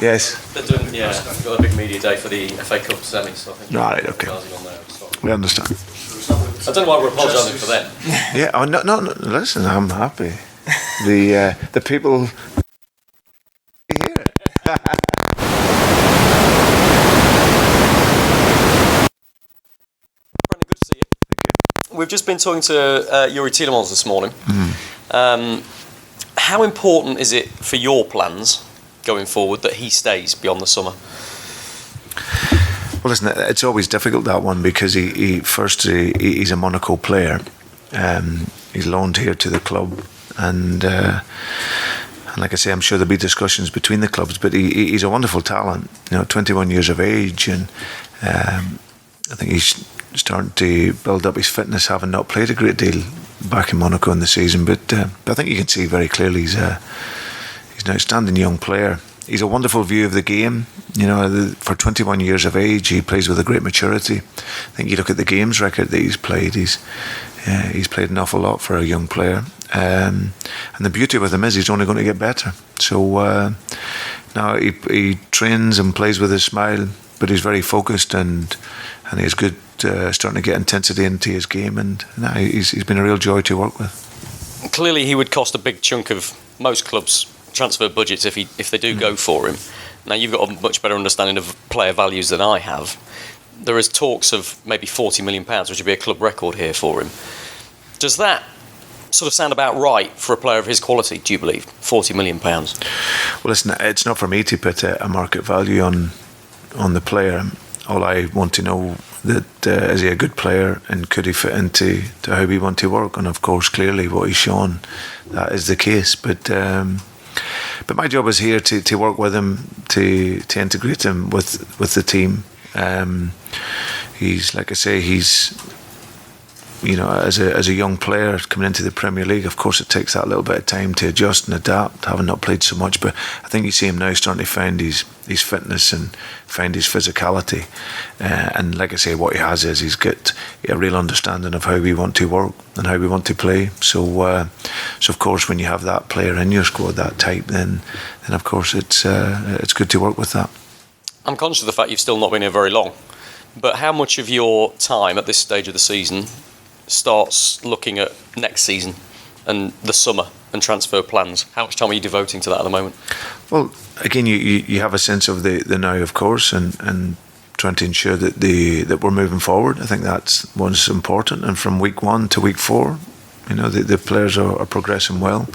Yes. They're doing, we've got a big media day for the FA Cup semi, so I think Right, okay. on there. We understand. I don't know why we're apologising for them. Yeah, no, listen, I'm happy. The people here. Brendan, good to see you. We've just been talking to Yuri Tielemans this morning. How important is it for your plans going forward that he stays beyond the summer? Well, listen, it's always difficult, that one, because he's a Monaco player. He's loaned here to the club, and like I say, I'm sure there'll be discussions between the clubs, but he's a wonderful talent, 21 years of age, and I think he's starting to build up his fitness, having not played a great deal back in Monaco in the season, but I think you can see very clearly he's an outstanding young player. He's a wonderful view of the game. For 21 years of age, he plays with a great maturity. I think you look at the games record that he's played. He's played an awful lot for a young player. And the beauty with him is he's only going to get better. So now he trains and plays with a smile, but he's very focused and he's good, starting to get intensity into his game. And he's been a real joy to work with. Clearly, he would cost a big chunk of most clubs' transfer budgets if they do go for him. Now, you've got a much better understanding of player values than I have. There is talks of maybe £40 million, which would be a club record here for him. Does that sort of sound about right for a player of his quality, do you believe? £40 million? Well, listen, it's not for me to put a market value on the player. All I want to know that is he a good player and could he fit into how we want to work? And of course, clearly what he's shown, that is the case. But my job is here to work with him, to integrate him with the team. He's, like I say, as a young player coming into the Premier League, of course it takes that little bit of time to adjust and adapt, having not played so much. But I think you see him now starting to find his fitness and find his physicality. And like I say, what he has is he's got a real understanding of how we want to work and how we want to play. So of course, when you have that player in your squad, that type, then of course it's good to work with that. I'm conscious of the fact you've still not been here very long, but how much of your time at this stage of the season starts looking at next season and the summer and transfer plans? How much time are you devoting to that at the moment? Well, again, you have a sense of the now, of course, and trying to ensure that we're moving forward. I think that's what's important. And from week 1 to week 4, the players are progressing well.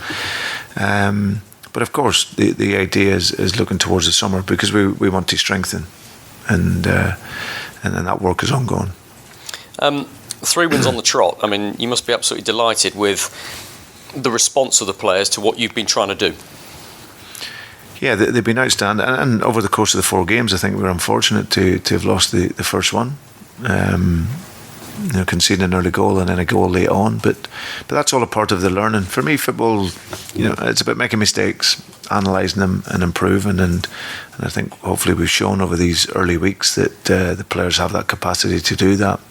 But of course, the idea is looking towards the summer, because we want to strengthen, and that work is ongoing. 3 wins on the trot. I mean, you must be absolutely delighted with the response of the players to what you've been trying to do. Yeah, they've been outstanding. And over the course of the 4 games, I think we were unfortunate to have lost the first one. Conceding an early goal and then a goal late on. But that's all a part of the learning. For me, football, it's about making mistakes, analysing them and improving. And I think hopefully we've shown over these early weeks that the players have that capacity to do that.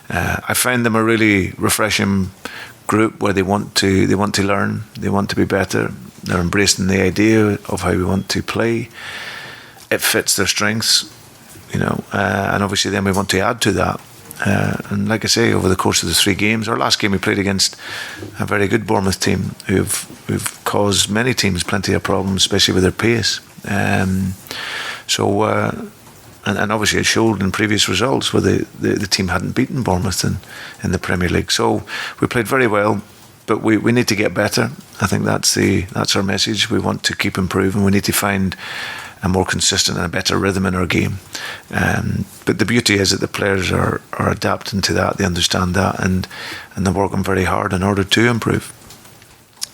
I find them a really refreshing group where they want to learn, they want to be better. They're embracing the idea of how we want to play. It fits their strengths, and obviously then we want to add to that. And like I say, over the course of the 3 games, our last game we played against a very good Bournemouth team who've caused many teams plenty of problems, especially with their pace. And obviously it showed in previous results where the team hadn't beaten Bournemouth in the Premier League. So we played very well, but we need to get better. I think that's our message. We want to keep improving. We need to find a more consistent and a better rhythm in our game. But the beauty is that the players are adapting to that. They understand that, and they're working very hard in order to improve.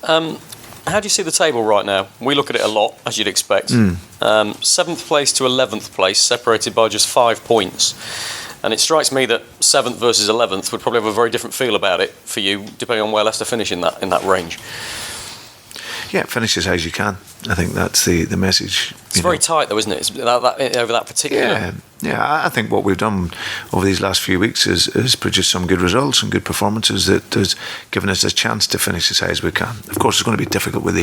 How do you see the table right now? We look at it a lot, as you'd expect. 7th place to 11th place, separated by just 5 points. And it strikes me that 7th versus 11th would probably have a very different feel about it for you, depending on where Leicester finish in that range. Yeah, finish as high as you can. I think that's the message. It's very tight, though, isn't it? It's over that particular. Yeah. I think what we've done over these last few weeks is produced some good results and good performances that has given us a chance to finish as high as we can. Of course, it's going to be difficult with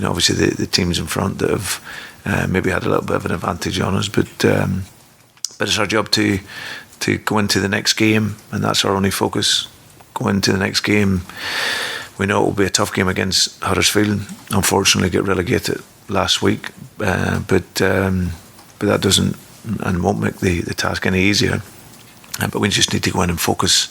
obviously the teams in front that have maybe had a little bit of an advantage on us. But it's our job to go into the next game, and that's our only focus. Go into the next game. We know it will be a tough game against Huddersfield. Unfortunately, get relegated last week, but that doesn't and won't make the task any easier. But we just need to go in and focus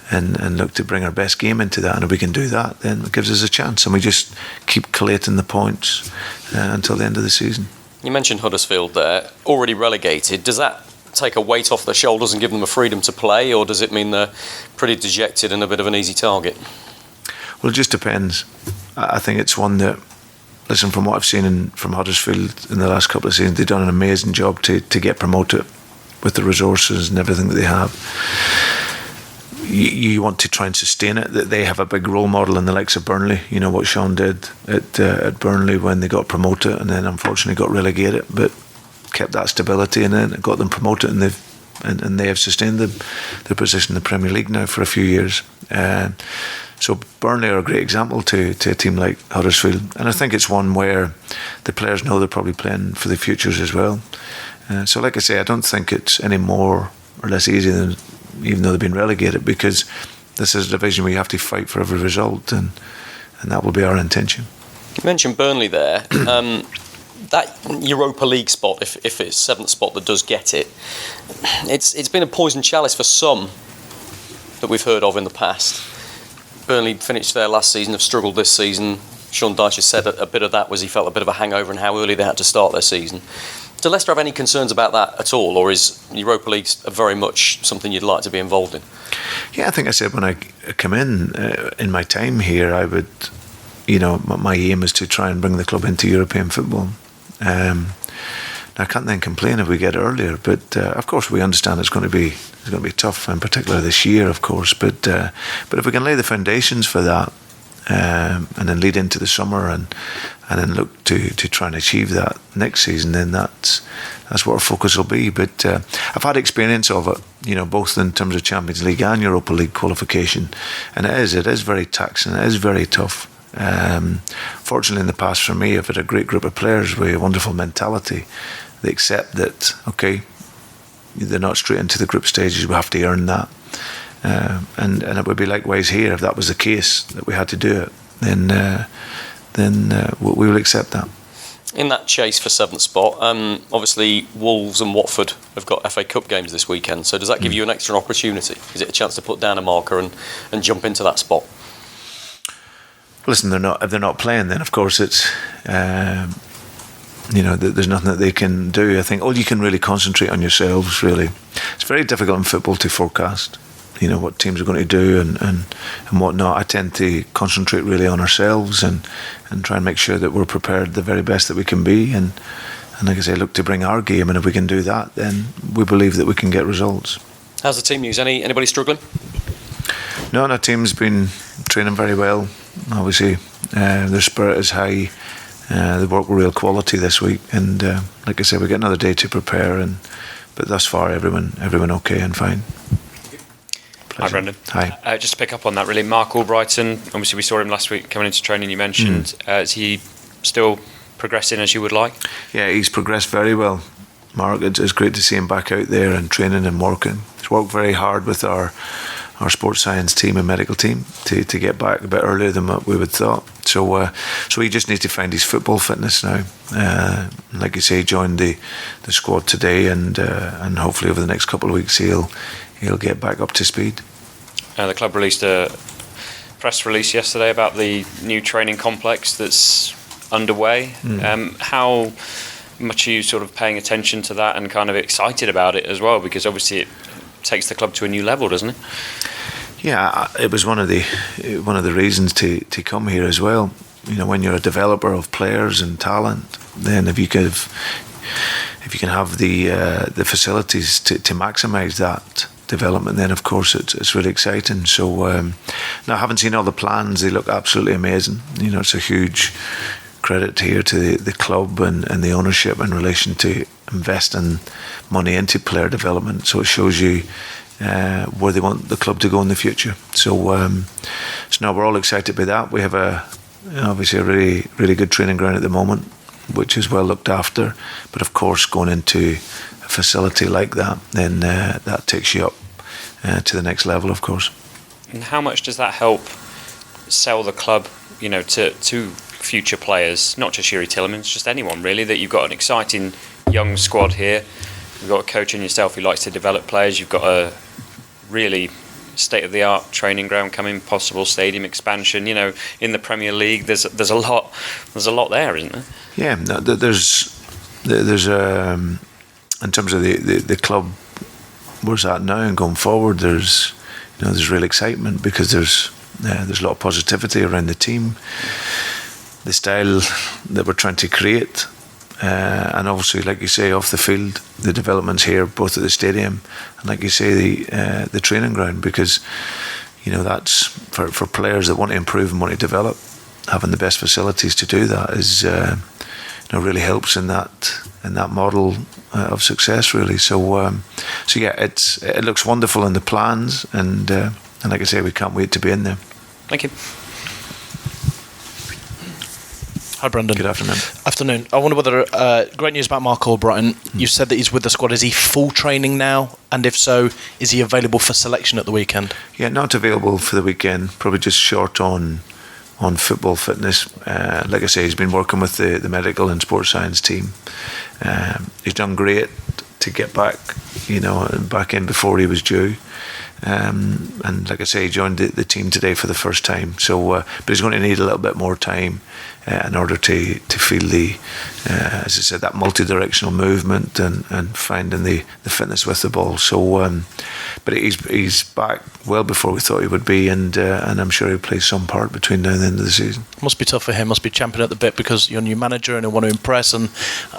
and look to bring our best game into that. And if we can do that, then it gives us a chance. And we just keep collating the points until the end of the season. You mentioned Huddersfield there, already relegated. Does that take a weight off their shoulders and give them a freedom to play, or does it mean they're pretty dejected and a bit of an easy target? Well, it just depends. I think it's one that, listen, from what I've seen from Huddersfield in the last couple of seasons, they've done an amazing job to get promoted with the resources and everything that they have. You want to try and sustain it. That they have a big role model in the likes of Burnley. You know what Sean did at Burnley when they got promoted and then unfortunately got relegated, but kept that stability and then it got them promoted, and they have sustained their position in the Premier League now for a few years. So Burnley are a great example to a team like Huddersfield, and I think it's one where the players know they're probably playing for the futures as well. So like I say, I don't think it's any more or less easy than even though they've been relegated, because this is a division where you have to fight for every result, and that will be our intention. You mentioned Burnley there. That Europa League spot, if it's seventh spot that does get it, it's been a poison chalice for some that we've heard of in the past. Burnley finished there last season, have struggled this season. Sean Dyche has said a bit of that was he felt a bit of a hangover and how early they had to start their season. Do Leicester have any concerns about that at all, or is Europa League very much something you'd like to be involved in? Yeah, I think I said when I come in my time here, I would, my aim is to try and bring the club into European football. I can't then complain if we get earlier, but of course we understand it's going to be tough, in particular this year, of course. But if we can lay the foundations for that, and then lead into the summer and then look to try and achieve that next season, then that's what our focus will be. But I've had experience of it, both in terms of Champions League and Europa League qualification, and it is very taxing, it is very tough. Fortunately in the past for me, I've had a great group of players with a wonderful mentality. They accept that, okay, they're not straight into the group stages, we have to earn that. And it would be likewise here. If that was the case, that we had to do it, then we will accept that. In that chase for seventh spot, obviously Wolves and Watford have got FA Cup games this weekend, so does that give you an extra opportunity? Is it a chance to put down a marker and jump into that spot? Listen, if they're not playing, then of course it's there's nothing that they can do. I think all you can really concentrate on yourselves, really. It's very difficult in football to forecast what teams are going to do and whatnot. I tend to concentrate really on ourselves and try and make sure that we're prepared the very best that we can be, and like I say, look to bring our game, and if we can do that, then we believe that we can get results. How's the team news? Anybody struggling? No, our team's been training very well. Obviously their spirit is high. They work with real quality this week, and like I said, we get another day to prepare, but thus far everyone okay and fine. Hi Brendan. Hi. Just to pick up on that, really, Mark Albrighton, obviously we saw him last week coming into training, you mentioned. Is he still progressing as you would like? Yeah, he's progressed very well. Mark, it's great to see him back out there and training and working. He's worked very hard with our sports science team and medical team to get back a bit earlier than what we would thought. So he just needs to find his football fitness now. Like you say, he joined the squad today, and hopefully over the next couple of weeks he'll get back up to speed. The club released a press release yesterday about the new training complex that's underway. How much are you sort of paying attention to that and kind of excited about it as well? Because obviously it takes the club to a new level, doesn't it? Yeah, it was one of the reasons to come here as well. When you're a developer of players and talent, then if you can have the facilities to maximise that development, then of course it's really exciting. So now I haven't seen all the plans. They look absolutely amazing. It's a huge credit here to the club and the ownership in relation to investing money into player development. So it shows you where they want the club to go in the future. So now we're all excited by that. We have obviously a really, really good training ground at the moment. which is well looked after. But of course, going into a facility like that, then that takes you up to the next level, of course. And how much does that help sell the club, to future players, not just Yuri Tillemans, just anyone really, that you've got an exciting young squad here, you've got a coach in yourself who likes to develop players, you've got a really state-of-the-art training ground coming, possible stadium expansion, in the Premier League, there's a lot there, isn't there? Yeah, no, there's in terms of the club, where's that now and going forward, there's real excitement because there's a lot of positivity around the team, the style that we're trying to create, and obviously, like you say, off the field, the developments here, both at the stadium and, like you say, the training ground, because that's for players that want to improve and want to develop. Having the best facilities to do that is really helps in that model of success, really. So yeah, it looks wonderful in the plans, and like I say, we can't wait to be in there. Thank you. Hi, Brendan. Good afternoon. Afternoon. I wonder whether great news about Mark Albrighton. You said that he's with the squad. Is he full training now? And if so, is he available for selection at the weekend? Yeah, not available for the weekend. Probably just short on football fitness. Like I say, he's been working with the medical and sports science team. He's done great to get back in before he was due. And like I say, he joined the team today for the first time. So, but he's going to need a little bit more time in order to feel as I said, that multi-directional movement and finding the fitness with the ball. So, but he's back well before we thought he would be, and I'm sure he'll play some part between now and the end of the season. Must be tough for him. Must be champing at the bit because you're a new manager and you want to impress, and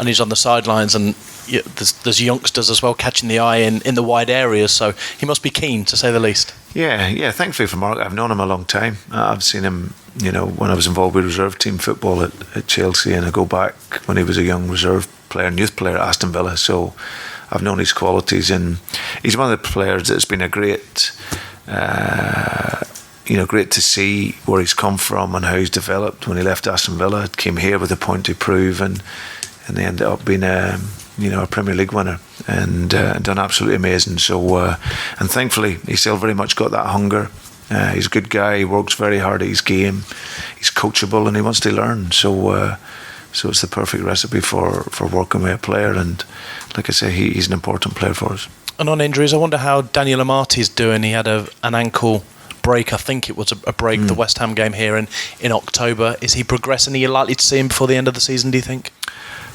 he's on the sidelines, and there's youngsters as well catching the eye in the wide areas. So he must be keen, to say the least. Yeah. Thankfully for Mark, I've known him a long time. I've seen him, when I was involved with reserve team football at Chelsea, and I go back when he was a young reserve player and youth player at Aston Villa. So I've known his qualities, and he's one of the players that's been a great, great to see where he's come from and how he's developed. When he left Aston Villa, came here with a point to prove, and they ended up being a Premier League winner and done absolutely amazing. So, and thankfully, he's still very much got that hunger. He's a good guy. He works very hard at his game. He's coachable and he wants to learn. So it's the perfect recipe for working with a player. And like I say, he's an important player for us. And on injuries, I wonder how Daniel Amarty's doing. He had an ankle break. I think it was a break, the West Ham game here in October. Is he progressing? Are you likely to see him before the end of the season, do you think?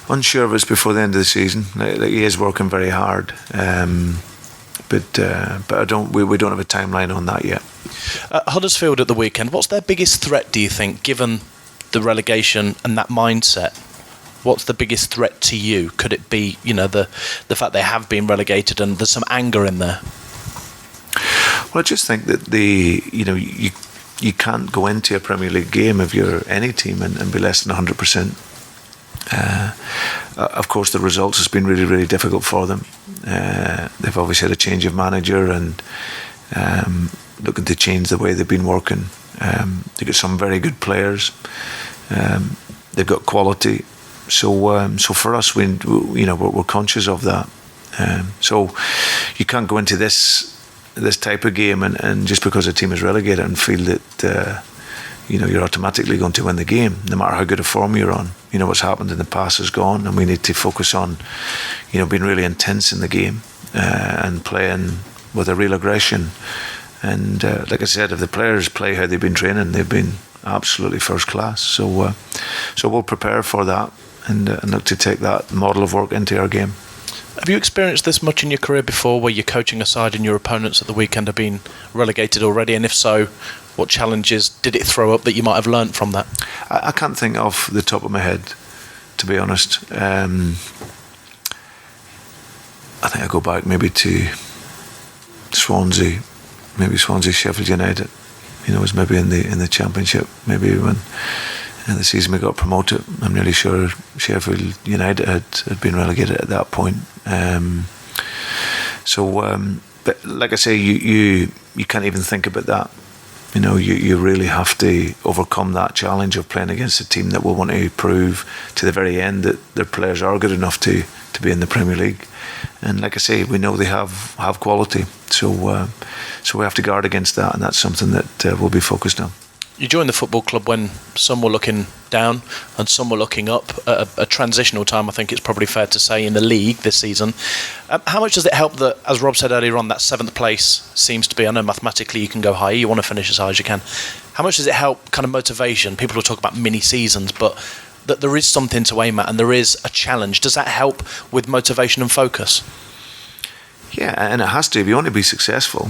Unsure of us before the end of the season. He is working very hard, but we don't have a timeline on that yet. Huddersfield at the weekend. What's their biggest threat, do you think, given the relegation and that mindset? What's the biggest threat to you? Could it be, the fact they have been relegated and there's some anger in there? Well, I just think that you can't go into a Premier League game if you're any team and be less than 100%. Of course, the results has been really, really difficult for them. They've obviously had a change of manager and looking to change the way they've been working. They've got some very good players. They've got quality. So for us, we're conscious of that. So you can't go into this type of game and just because a team is relegated and feel that you're automatically going to win the game, no matter how good a form you're on. What's happened in the past is gone, and we need to focus on, being really intense in the game and playing with a real aggression. And like I said, if the players play how they've been training, they've been absolutely first class. So we'll prepare for that and look to take that model of work into our game. Have you experienced this much in your career before, where you're coaching a side and your opponents at the weekend have been relegated already? And if so, what challenges did it throw up that you might have learnt from that? I can't think off the top of my head, to be honest. I think I go back maybe to Swansea, Sheffield United. It was maybe in the Championship, maybe when in the season we got promoted. I'm nearly sure Sheffield United had been relegated at that point. But like I say, you can't even think about that You know, you really have to overcome that challenge of playing against a team that will want to prove to the very end that their players are good enough to be in the Premier League. And like I say, we know they have quality, so we have to guard against that, and that's something that we'll be focused on. You joined the football club when some were looking down and some were looking up, at a transitional time, I think it's probably fair to say, in the league this season. How much does it help that, as Rob said earlier on, that 7th place seems to be, I know mathematically you can go higher, you want to finish as high as you can. How much does it help kind of motivation? People will talk about mini seasons, but that there is something to aim at and there is a challenge. Does that help with motivation and focus? Yeah, and it has to if you want to be successful.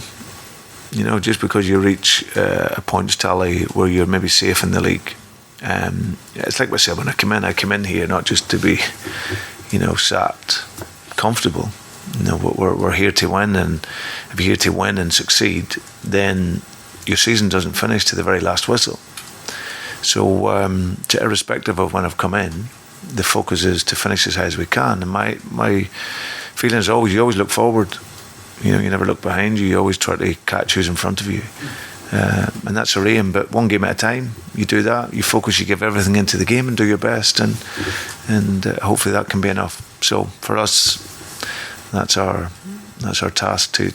You know, just because you reach a points tally where you're maybe safe in the league. It's like I said, when I come in here not just to be, you know, sat comfortable. You know, we're here to win, and if you're here to win and succeed, then your season doesn't finish to the very last whistle. So, irrespective of when I've come in, the focus is to finish as high as we can. And my feeling is always, you always look forward. You know, you never look behind you. You always try to catch who's in front of you, and that's our aim. But one game at a time, you do that. You focus. You give everything into the game and do your best, and hopefully that can be enough. So for us, that's our task to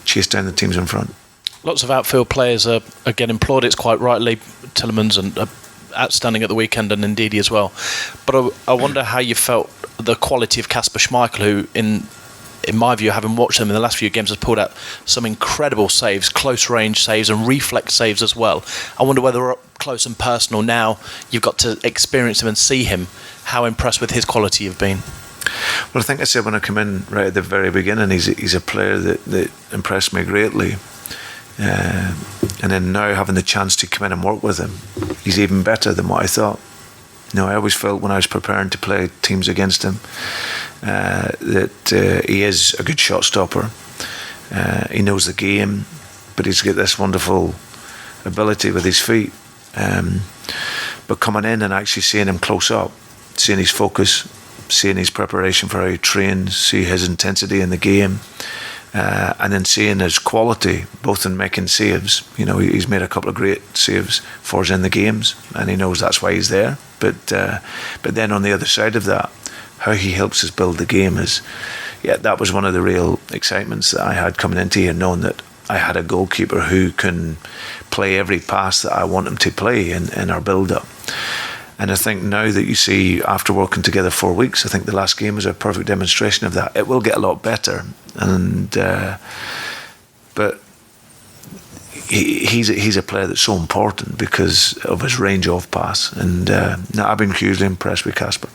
chase down the teams in front. Lots of outfield players are getting plaudits quite rightly. Tielemans and outstanding at the weekend, and Ndidi as well. But I wonder how you felt the quality of Kasper Schmeichel, who in my view, having watched him in the last few games, has pulled out some incredible saves, close range saves and reflex saves as well. I wonder whether up close and personal now you've got to experience him and see him, how impressed with his quality you've been. Well, I think I said when I came in right at the very beginning, he's a player that impressed me greatly. And then now having the chance to come in and work with him, he's even better than what I thought. You know, I always felt when I was preparing to play teams against him that he is a good shot stopper. He knows the game, but he's got this wonderful ability with his feet. But coming in and actually seeing him close up, seeing his focus, seeing his preparation for how he trains, see his intensity in the game, and then seeing his quality both in making saves. You know, he's made a couple of great saves for us in the games, and he knows that's why he's there. But then on the other side of that, how he helps us build the game is, that was one of the real excitements that I had coming into here, knowing that I had a goalkeeper who can play every pass that I want him to play in our build-up. And I think now that you see, after working together 4 weeks, I think the last game was a perfect demonstration of that. It will get a lot better, but he's a player that's so important because of his range of pass. And I've been hugely impressed with Kasper.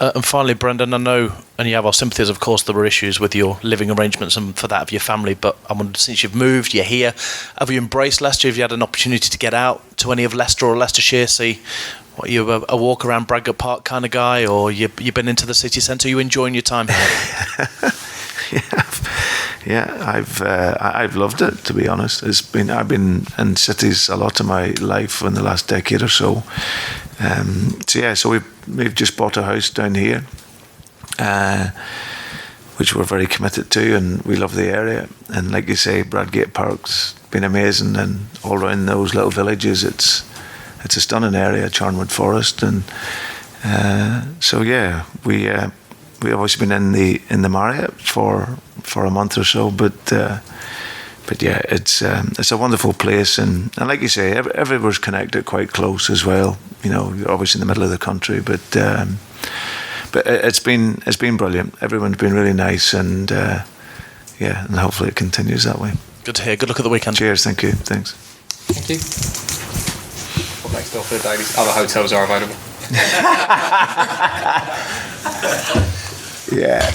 And finally, Brendan, I know, and you have our sympathies, of course, there were issues with your living arrangements and for that of your family, but I wondered, since you've moved, you're here, have you embraced Leicester? Have you had an opportunity to get out to any of Leicester or Leicestershire, see, what, are you a walk around Bradgate Park kind of guy, or you've been into the city centre? Are you enjoying your time here? I've loved it, to be honest. I've been in cities a lot of my life in the last decade or so. So we've just bought a house down here, which we're very committed to, and we love the area. And like you say, Bradgate Park's been amazing, and all around those little villages, it's a stunning area, Charnwood Forest, and we've always been in the Marriott for a month or so, but it's a wonderful place, and like you say, everywhere's connected quite close as well. You know, you're obviously in the middle of the country, but it's been brilliant. Everyone's been really nice, and and hopefully it continues that way. Good to hear. Good luck at the weekend. Cheers. Thank you. Thanks. Thank you. What next door for the dailies? Other hotels are available. Yeah.